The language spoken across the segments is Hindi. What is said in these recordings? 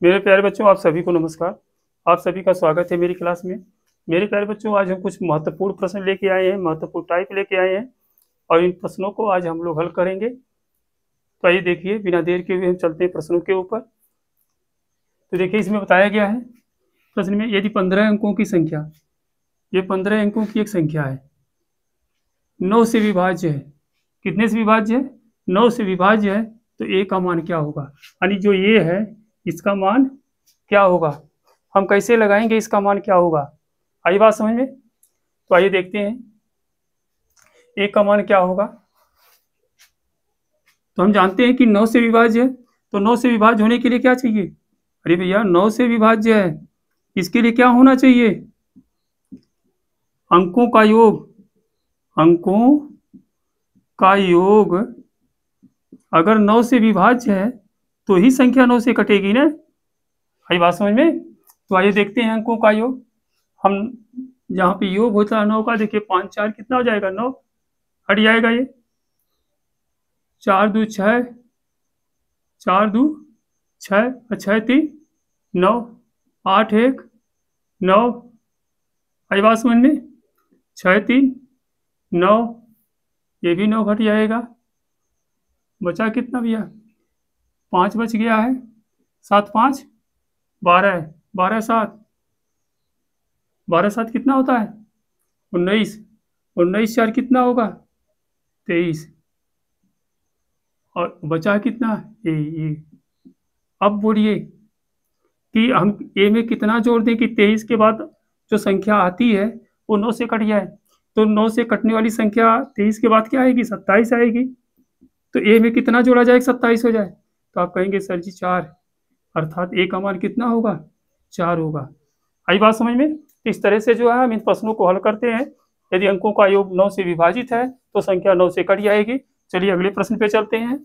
मेरे प्यारे बच्चों, आप सभी को नमस्कार। आप सभी का स्वागत है मेरी क्लास में। मेरे प्यारे बच्चों, आज हम कुछ महत्वपूर्ण प्रश्न लेके आए हैं, महत्वपूर्ण टाइप लेके आए हैं और इन प्रश्नों को आज हम लोग हल करेंगे। तो आइए देखिए, बिना देर के हुए हम चलते हैं प्रश्नों के ऊपर। तो देखिए, इसमें बताया गया है प्रश्न में, यदि 15 अंकों की संख्या, ये 15 अंकों की एक संख्या है, 9 से विभाज्य है। कितने से विभाज्य है? 9 से विभाज्य है। तो ए का मान क्या होगा? यानी जो ये है इसका मान क्या होगा? हम कैसे लगाएंगे इसका मान क्या होगा? आई बात समझ में? तो आइए देखते हैं ए का मान क्या होगा। तो हम जानते हैं कि 9 से विभाज्य है, तो 9 से विभाज्य होने के लिए क्या चाहिए? अरे भैया, 9 से विभाज्य है, इसके लिए क्या होना चाहिए? अंकों का योग। अंकों का योग अगर 9 से विभाज्य है तो ही संख्या 9 से कटेगी ना। आई बात समझ में? तो आइए देखते हैं अंकों का योग। हम जहाँ पे योग होता है 9 का, देखिए 5 4 कितना हो जाएगा? 9 हट जाएगा ये। 4 2 6, 4 2 6 और 6 3 9, 8 1 9। आई बात समझ में? 6 3 9, ये भी 9 घट जाएगा। बचा कितना भैया? 5 बच गया है। 7 5 12 है। 12 7, 12 7 कितना होता है? 19। 19 4 कितना होगा? 23। और बचा कितना? ए। अब बोलिए कि हम ए में कितना जोड़ दें कि 23 के बाद जो संख्या आती है वो 9 से कट जाए। तो 9 से कटने वाली संख्या 23 के बाद क्या आएगी? 27 आएगी। तो ए में कितना जोड़ा जाए 27 हो जाए? तो आप कहेंगे सर जी 4, अर्थात ए का मान कितना होगा? 4 होगा। आई बात समझ में? इस तरह से जो है हम इन प्रश्नों को हल करते हैं। यदि अंकों का योग 9 से विभाजित है तो संख्या 9 से कट जाएगी। चलिए अगले प्रश्न पे चलते हैं।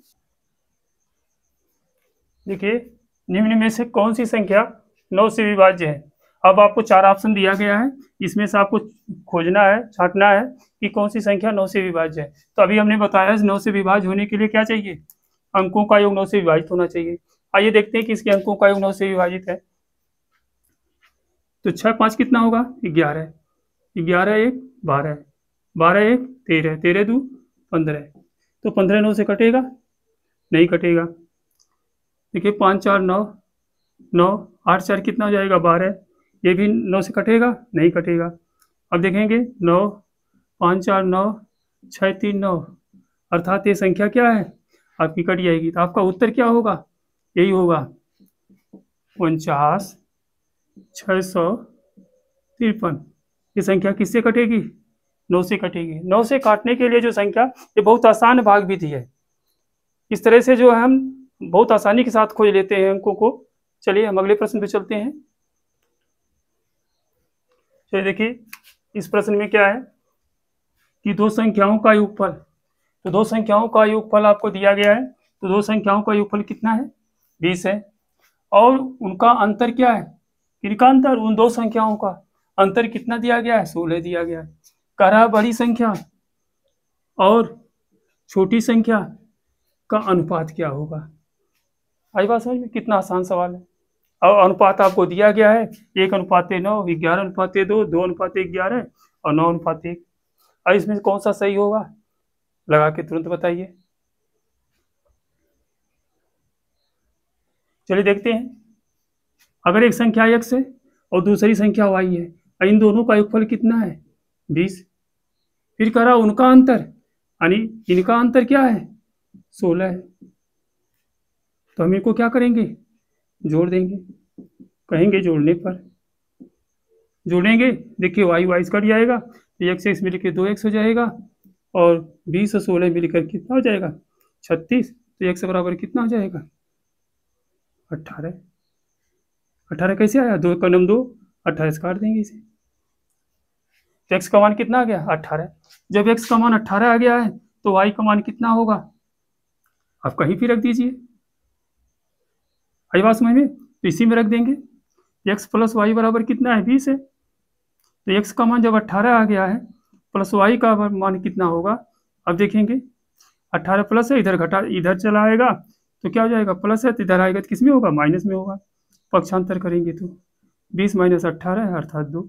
देखिए, निम्न में से कौन सी संख्या 9 से विभाज्य है? अब आपको 4 ऑप्शन दिया गया है, इसमें से आपको खोजना है, छांटना है कि कौन सी संख्या 9 से विभाज्य है। तो अभी हमने बताया 9 से विभाज्य होने के लिए क्या चाहिए? अंकों का योग 9 से विभाजित होना चाहिए। आइए देखते हैं कि इसके अंकों का योग 9 से विभाजित है। तो 6 5 कितना होगा? 11। 11 1 12, 12 1 13, 13 2 15। तो 15 9 से कटेगा? नहीं कटेगा। देखिए 5 4 9, 9 8 4 कितना हो जाएगा? 12। ये भी 9 से कटेगा? नहीं कटेगा। अब देखेंगे 9 5 4 9 6 3 9, अर्थात ये संख्या क्या है? आपकी कट जाएगी। तो आपका उत्तर क्या होगा? यही होगा 49 653। ये संख्या किससे कटेगी? 9 से कटेगी। 9 से काटने के लिए जो संख्या, ये बहुत आसान भाग विधि है। इस तरह से जो है हम बहुत आसानी के साथ खोज लेते हैं अंकों को। चलिए हम अगले प्रश्न पे चलते हैं। चलिए देखिए, इस प्रश्न में क्या है कि दो संख्याओं का योगफल। तो दो संख्याओं का योगफल आपको दिया गया है। तो दो संख्याओं का योगफल कितना है? 20 है। और उनका अंतर क्या है? किनका अंतर? उन दो संख्याओं का अंतर कितना दिया गया है? 16 दिया गया है। कह रहा है बड़ी संख्या और छोटी संख्या का अनुपात क्या होगा। आई बात समझ में? कितना आसान सवाल है। और अनुपात आपको दिया गया है 1:9, 11:2, 2:11 और 9:1। अब इसमें कौन सा सही होगा? लगा के तुरंत बताइए। चलिए देखते हैं। अगर एक संख्या x है और दूसरी संख्या y है, इन दोनों का योगफल कितना है? 20। फिर कह रहा उनका अंतर, यानी इनका अंतर क्या है? 16 है। तो हम इनको क्या करेंगे? जोड़ देंगे। कहेंगे जोड़ने पर जोड़ेंगे, देखिए y कट जाएगा तो x मिलकर 2x हो जाएगा और 20 और 16 मिलकर कितना हो जाएगा? 36। तो x बराबर कितना हो जाएगा? 18। 18 कैसे आया? 2 का 2, 18 से काट देंगे इसे। तो x का मान कितना आ गया? 18। जब x का मान 18 आ गया है तो y का मान कितना होगा? आप कहीं भी रख दीजिए। आई बात समझ में? तो इसी में रख देंगे। x प्लस वाई बराबर कितना है? 20 है। तो x का मान जब 18 आ गया है, प्लस y का मान कितना होगा? अब देखेंगे 18 प्लस है, इधर घटा, इधर चला आएगा तो क्या हो जाएगा? प्लस है तो इधर आएगा तो किस में होगा? माइनस में होगा। पक्षांतर करेंगे तो 20 माइनस 18 अर्थात 2।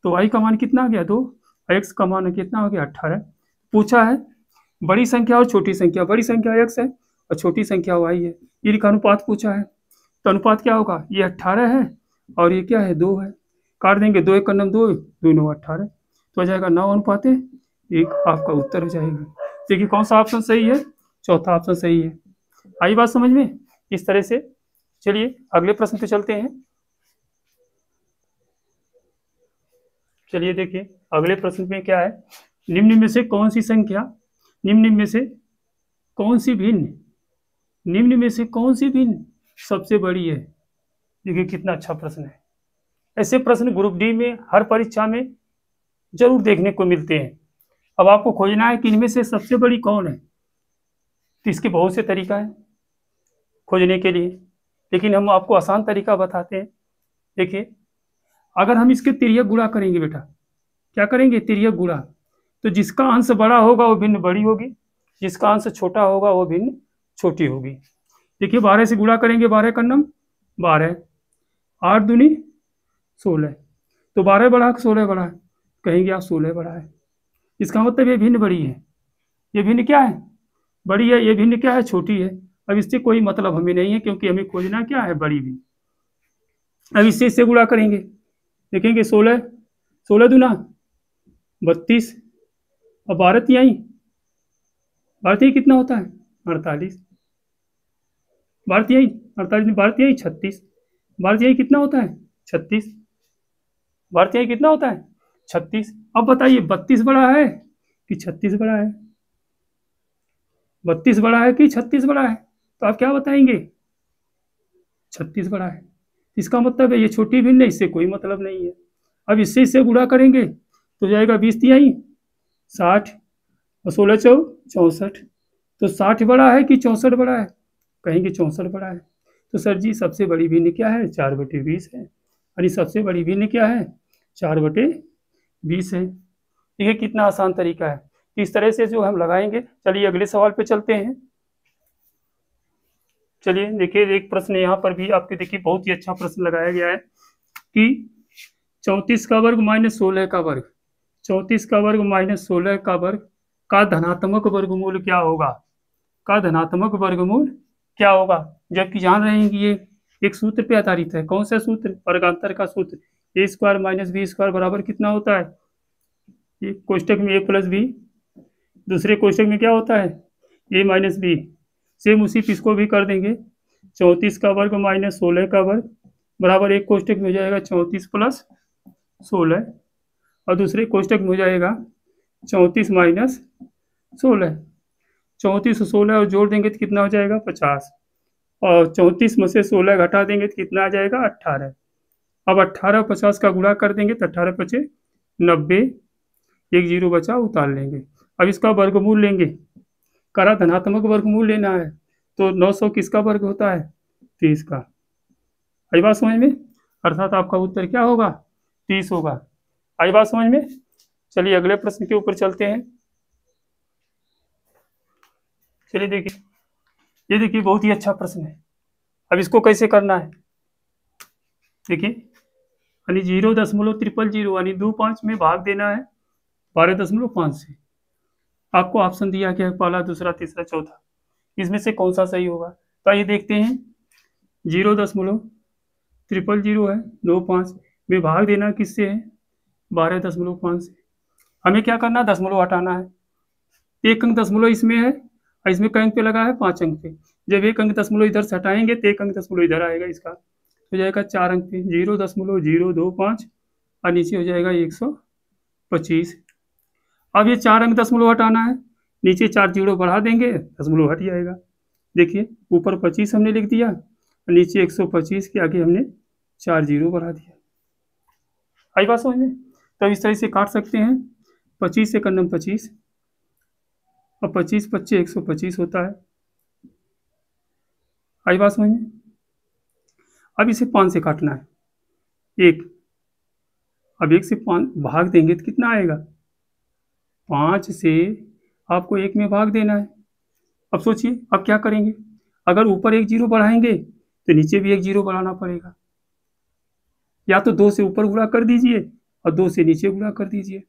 तो y का मान कितना आ गया 2, x का मान कितना हो गया 18। पूछा है बड़ी संख्या और छोटी संख्या, बड़ी संख्या x है और छोटी संख्या y है, ये का अनुपात पूछा है। तो अनुपात क्या होगा, ये 18 है और ये क्या है 2 है, काट देंगे 2 1 2, 2 9 18, तो हो जाएगा 9:1। आपका उत्तर हो जाएगा। देखिए कौन सा ऑप्शन सही है, चौथा ऑप्शन सही है। आई बात समझ में इस तरह से। चलिए अगले प्रश्न पे चलते हैं। चलिए देखिए अगले प्रश्न में क्या है, निम्न में से कौन सी संख्या, निम्न में से कौन सी भिन्न, निम्न में से कौन सी भिन्न सबसे बड़ी है। देखिए कितना अच्छा प्रश्न है। ऐसे प्रश्न ग्रुप डी में हर परीक्षा में जरूर देखने को मिलते हैं। अब आपको खोजना है कि इनमें से सबसे बड़ी कौन है, तो इसके बहुत से तरीका है खोजने के लिए, लेकिन हम आपको आसान तरीका बताते हैं। देखिए अगर हम इसके तिर्यक गुणा करेंगे बेटा, क्या करेंगे तिर्यक गुणा, तो जिसका अंश बड़ा होगा वो भिन्न बड़ी होगी, जिसका अंश छोटा होगा वो भिन्न छोटी होगी। देखिए 12 से गुणा करेंगे, 12 का नम 12, 8 दूनी 16, तो 12 बड़ा है 16 बड़ा है, कहेंगे आप 16 बड़ा है। इसका मतलब ये भिन्न बड़ी है, ये भिन्न क्या है बड़ी है, ये भिन्न क्या है छोटी है। अब इससे कोई मतलब हमें नहीं है क्योंकि हमें खोजना क्या है बड़ी भी। अब इससे गुणा करेंगे, देखेंगे 16, 16 दूना 32 और 12 तिहाई, 12 तिहाई कितना होता है 48, 12 तिहाई 48, 12 तिहाई 36, 12 तिहाई कितना होता है 36, 12 तिहाई कितना होता है 36। अब बताइए 32 बड़ा है कि 36 बड़ा है, 32 बड़ा है कि 36 बड़ा है, तो आप क्या बताएंगे 36 बड़ा है। इसका मतलब है ये छोटी भिन्न है, इससे कोई मतलब नहीं है। अब इससे गुणा करेंगे तो जाएगा 20 तिहाई 60 और 16 चौ 64, तो 60 बड़ा है कि 64 बड़ा है, कहेंगे 64 बड़ा है। तो सर जी सबसे बड़ी भिन्न क्या है 4/20 है, यानी सबसे बड़ी भिन्न क्या है 4/20 है। देखिए कितना आसान तरीका है, इस तरह से जो हम लगाएंगे। चलिए अगले सवाल पे चलते हैं। चलिए देखिए एक प्रश्न यहाँ पर भी आपके देखिए बहुत ही अच्छा प्रश्न लगाया गया है कि 34 का वर्ग माइनस 16 का वर्ग, 34 का वर्ग माइनस 16 का वर्ग का धनात्मक वर्गमूल क्या होगा, का धनात्मक वर्गमूल क्या होगा। जबकि जान रहे हैं कि ये एक सूत्र पे आधारित है। कौन सा सूत्र, वर्गांतर का सूत्र, ए स्क्वायर माइनस बी स्क्वायर बराबर कितना होता है, एक कोष्टक में a प्लस बी, दूसरे कोष्टक में क्या होता है a माइनस बी। सेम उसी इसको भी कर देंगे, 34 का वर्ग माइनस 16 का वर्ग बराबर एक कोष्टक में हो जाएगा 34 प्लस 16 और दूसरे कोष्टक में हो जाएगा 34 माइनस 16। 34 और 16 और जोड़ देंगे तो कितना हो जाएगा 50, और 34 में से 16 घटा देंगे तो कितना आ जाएगा 18। अब 18 और 50 का गुणा कर देंगे तो 18 पचे 90, एक जीरो बचा उतार लेंगे। अब इसका वर्गमूल लेंगे, करा धनात्मक वर्गमूल लेना है, तो 900 किसका वर्ग होता है 30 का। आई बात समझ में, अर्थात आपका उत्तर क्या होगा 30 होगा। आई बात समझ में। चलिए अगले प्रश्न के ऊपर चलते हैं। चलिए देखिए ये देखिए बहुत ही अच्छा प्रश्न है। अब इसको कैसे करना है, देखिए यानी 0.000 यानी 25 में भाग देना है 12.5 से। आपको ऑप्शन दिया गया है पहला, दूसरा, तीसरा, चौथा, इसमें से कौन सा सही होगा। तो आइए देखते हैं, 0.000 है 25 में भाग देना किससे है 12.5 से। हमें क्या करना है दशमलव हटाना है, एक अंक दशमलव इसमें है और इसमें कई अंक पे लगा है 5 अंक पे। जब एक अंक दशमलव इधर से हटाएंगे तो एक अंक दशमलव इधर आएगा, इसका हो जाएगा 4 अंक पे 0.025 और नीचे हो जाएगा 125। अब ये 4 अंक दशमलव हटाना है, नीचे 4 जीरो बढ़ा देंगे दशमलव हट जाएगा। देखिए ऊपर 25 हमने लिख दिया और नीचे 125 के आगे हमने 4 जीरो बढ़ा दिया। आई बात समझ में। तो इस तरह से काट सकते हैं, 25 से करना 25 और 25 पच्चे 125 होता है। आई बात समझ में। अब इसे 5 से काटना है, एक, अब 1 से 5 भाग देंगे तो कितना आएगा 5 से आपको 1 में भाग देना है। अब सोचिए अब क्या करेंगे, अगर ऊपर 1 जीरो बढ़ाएंगे तो नीचे भी 1 जीरो बढ़ाना पड़ेगा। या तो 2 से ऊपर गुणा कर दीजिए और 2 से नीचे गुणा कर दीजिए,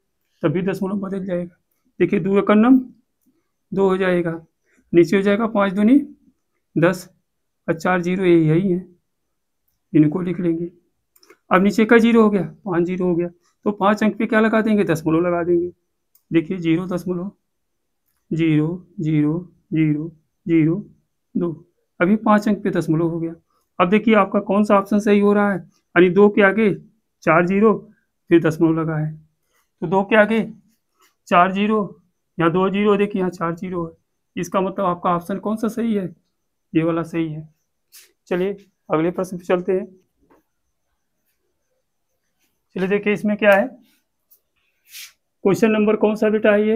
तभी दशमलव बदल जाएगा। देखिए 2 एकम 2 हो जाएगा, नीचे हो जाएगा 5 दूनी 10 और 4 जीरो यही है, इनको लिख लेंगे। अब नीचे का जीरो हो गया, 5 जीरो हो गया, तो 5 अंक पे क्या लगा देंगे, दशमलव लगा देंगे। देखिए 0.0000002, अभी 5 अंक पे दशमलव हो गया। अब देखिए आपका कौन सा ऑप्शन सही हो रहा है, यानी 2 के आगे 4 जीरो फिर दशमलव लगा है, तो 2 के आगे 4 जीरो, यहाँ 2 जीरो, देखिए यहाँ 4 जीरो है, इसका मतलब आपका ऑप्शन कौन सा सही है, ये वाला सही है। चलिए अगले प्रश्न पे चलते हैं। चलिए देखिए इसमें क्या है, क्वेश्चन नंबर कौन सा बेटा है, ये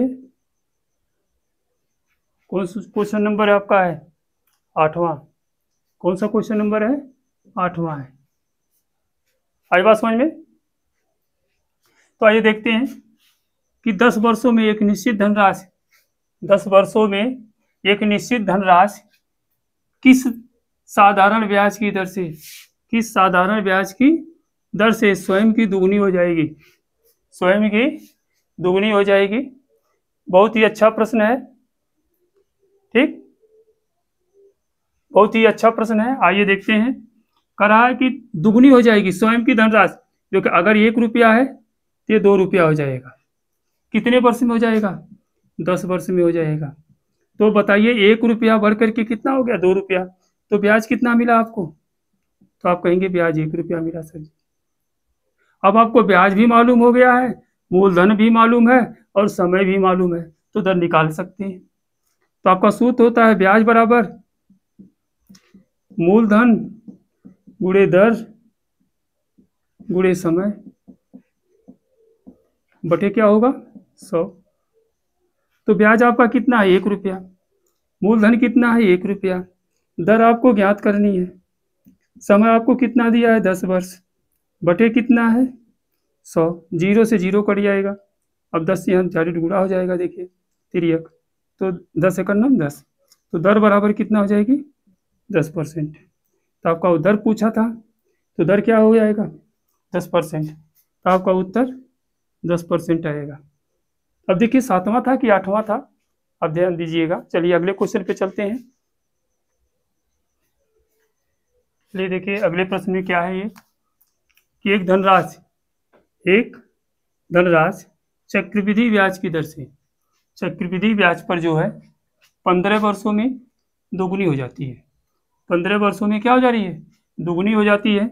कौन सा क्वेश्चन नंबर है आपका, है 8वां। कौन सा क्वेश्चन नंबर है, 8वां है। आई बात समझ में। तो आइए देखते हैं कि 10 वर्षों में एक निश्चित धनराशि, 10 वर्षों में एक निश्चित धनराशि किस साधारण ब्याज की दर से, किस साधारण ब्याज की दर से स्वयं की दुगनी हो जाएगी, स्वयं की दुगनी हो जाएगी। बहुत ही अच्छा प्रश्न है, ठीक, बहुत ही अच्छा प्रश्न है। आइए देखते हैं, कह रहा है कि दुगनी हो जाएगी स्वयं की धनराशि, जो कि अगर 1 रुपया है तो ये 2 रुपया हो जाएगा। कितने वर्ष में हो जाएगा, 10 वर्ष में हो जाएगा। तो बताइए 1 रुपया बढ़ करके कितना हो गया, 2 रुपया, तो ब्याज कितना मिला आपको, तो आप कहेंगे ब्याज 1 रुपया मिला सर जी। अब आपको ब्याज भी मालूम हो गया है, मूलधन भी मालूम है और समय भी मालूम है, तो दर निकाल सकते हैं। तो आपका सूत्र होता है ब्याज बराबर मूलधन गुणे दर गुणे समय बटे क्या होगा 100। तो ब्याज आपका कितना है, 1 रुपया, मूलधन कितना है 1 रुपया, दर आपको ज्ञात करनी है, समय आपको कितना दिया है 10 वर्ष, बटे कितना है 100, जीरो से जीरो कट जाएगा। अब 10 से यहाँ डायरेक्ट गुणा हो जाएगा, देखिए तिरक, तो 10 एकड़ 10, तो दर बराबर कितना हो जाएगी 10%। तो आपका दर पूछा था, तो दर क्या हो जाएगा 10%, तो आपका उत्तर 10% आएगा। अब देखिए 7वां था कि 8वां था, अब ध्यान दीजिएगा। चलिए अगले क्वेश्चन पे चलते हैं। चलिए देखिए अगले प्रश्न में क्या है ये, कि एक धनराशि चक्रवृद्धि ब्याज की दर से, चक्रवृद्धि ब्याज पर जो है 15 वर्षों में दोगुनी हो जाती है, 15 वर्षों में क्या हो जा रही है, दोगुनी हो जाती है।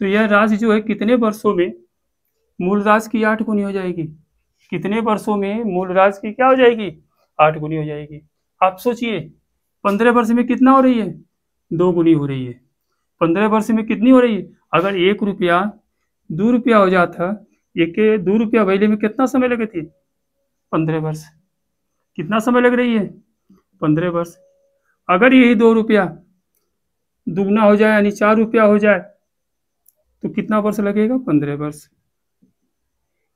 तो यह राशि जो है कितने वर्षों में मूल राशि की 8 गुनी हो जाएगी, कितने वर्षों में मूल राशि की क्या हो जाएगी 8 गुनी हो जाएगी। आप सोचिए 15 वर्ष में कितना हो रही है, 2 गुनी हो रही है। 15 वर्ष में कितनी हो रही है, अगर 1 रुपया 2 रुपया हो जाता, एक 2 रुपया पहले में कितना समय लगे थे 15 वर्ष, कितना समय लग रही है 15 वर्ष। अगर यही 2 रुपया दुगना हो जाए यानी 4 रुपया हो जाए तो कितना वर्ष लगेगा 15 वर्ष।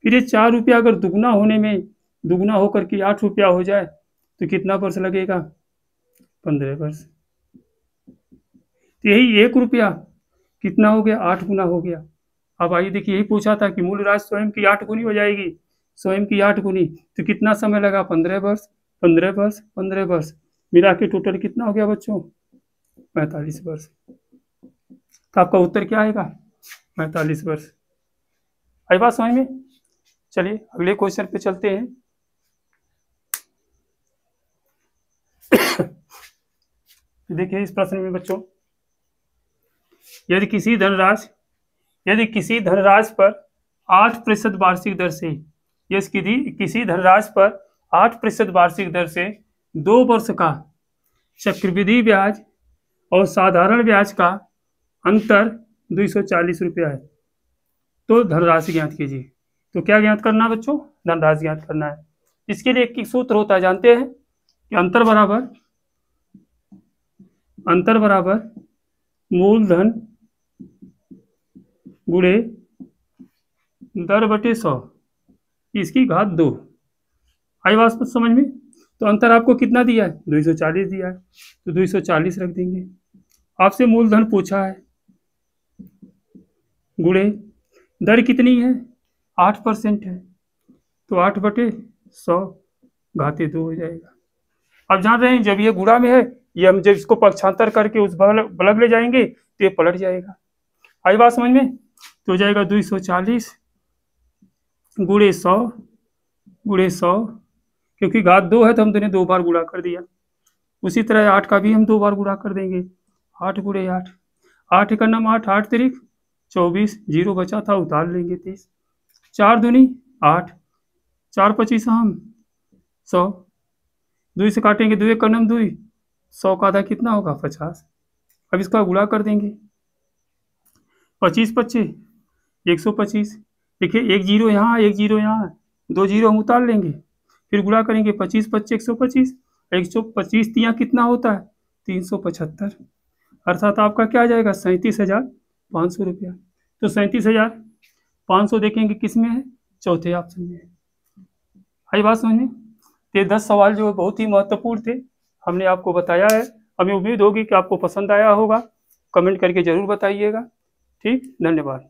फिर ये 4 रुपया अगर दुगना होने में, दुगना होकर के 8 रुपया हो जाए तो कितना वर्ष लगेगा 15 वर्ष। तो यही 1 रुपया कितना हो गया 8 गुना हो गया। अब आइए देखिए यही पूछा था कि मूल राशि स्वयं की 8 गुनी हो जाएगी, स्वयं की 8 गुनी, तो कितना समय लगा 15 वर्ष, 15 वर्ष, 15 वर्ष, मिला के टोटल कितना हो गया बच्चों 45 वर्ष। तो आपका उत्तर क्या आएगा 45 वर्ष। आई बात समझ में। चलिए अगले क्वेश्चन पे चलते हैं। देखिए इस प्रश्न में बच्चों, यदि किसी धनराशि पर 8% वार्षिक दर से, किसी धनराशि पर 8% वार्षिक दर से 2 वर्ष का चक्रवृद्धि ब्याज और साधारण ब्याज का अंतर 240 रुपया है, तो धनराशि ज्ञात कीजिए। तो क्या ज्ञात करना है बच्चों, धनराशि ज्ञात करना है। इसके लिए एक सूत्र होता है, जानते हैं कि अंतर बराबर मूलधन गुणे दर बटे 100 इसकी घात 2। आई बात समझ में। तो अंतर आपको कितना दिया है 240 दिया है, तो 240 रख देंगे। आपसे मूलधन पूछा है गुणे दर कितनी है? 8% है, तो 8/100 घाते 2 हो जाएगा। अब जान रहे हैं जब ये गुणा में है, ये हम जब इसको पक्षांतर करके उस बगल ले जाएंगे तो ये पलट जाएगा। आई बात समझ में? तो हो जाएगा 240 गुणे 100 गुणे 100, क्योंकि घात 2 है तो हम दोनों 2 बार गुणा कर दिया। उसी तरह 8 का भी हम 2 बार गुणा कर देंगे। 8 गुणे 8, 8 का नाम 8, 8 तिरिक 24, 0 बचा था उतार लेंगे 23, 4 दूनी 8, 4 25 हम 100, 2 से काटेंगे 2 एक का नाम 2, 100 का आधा कितना होगा 50। अब इसका गुणा कर देंगे, 25 25 125। देखिए एक जीरो यहाँ, एक जीरो यहाँ, 2 जीरो हम उतार लेंगे, फिर गुणा करेंगे 25 25 125, 125 तिया कितना होता है 375, अर्थात आपका क्या आ जाएगा 37,500 रुपया। तो 37,500 देखेंगे किस में है? चौथे ऑप्शन में है। आई बात समझ में? ये 10 सवाल जो बहुत ही महत्वपूर्ण थे हमने आपको बताया है। हमें उम्मीद होगी कि आपको पसंद आया होगा। कमेंट करके ज़रूर बताइएगा। ठीक, धन्यवाद।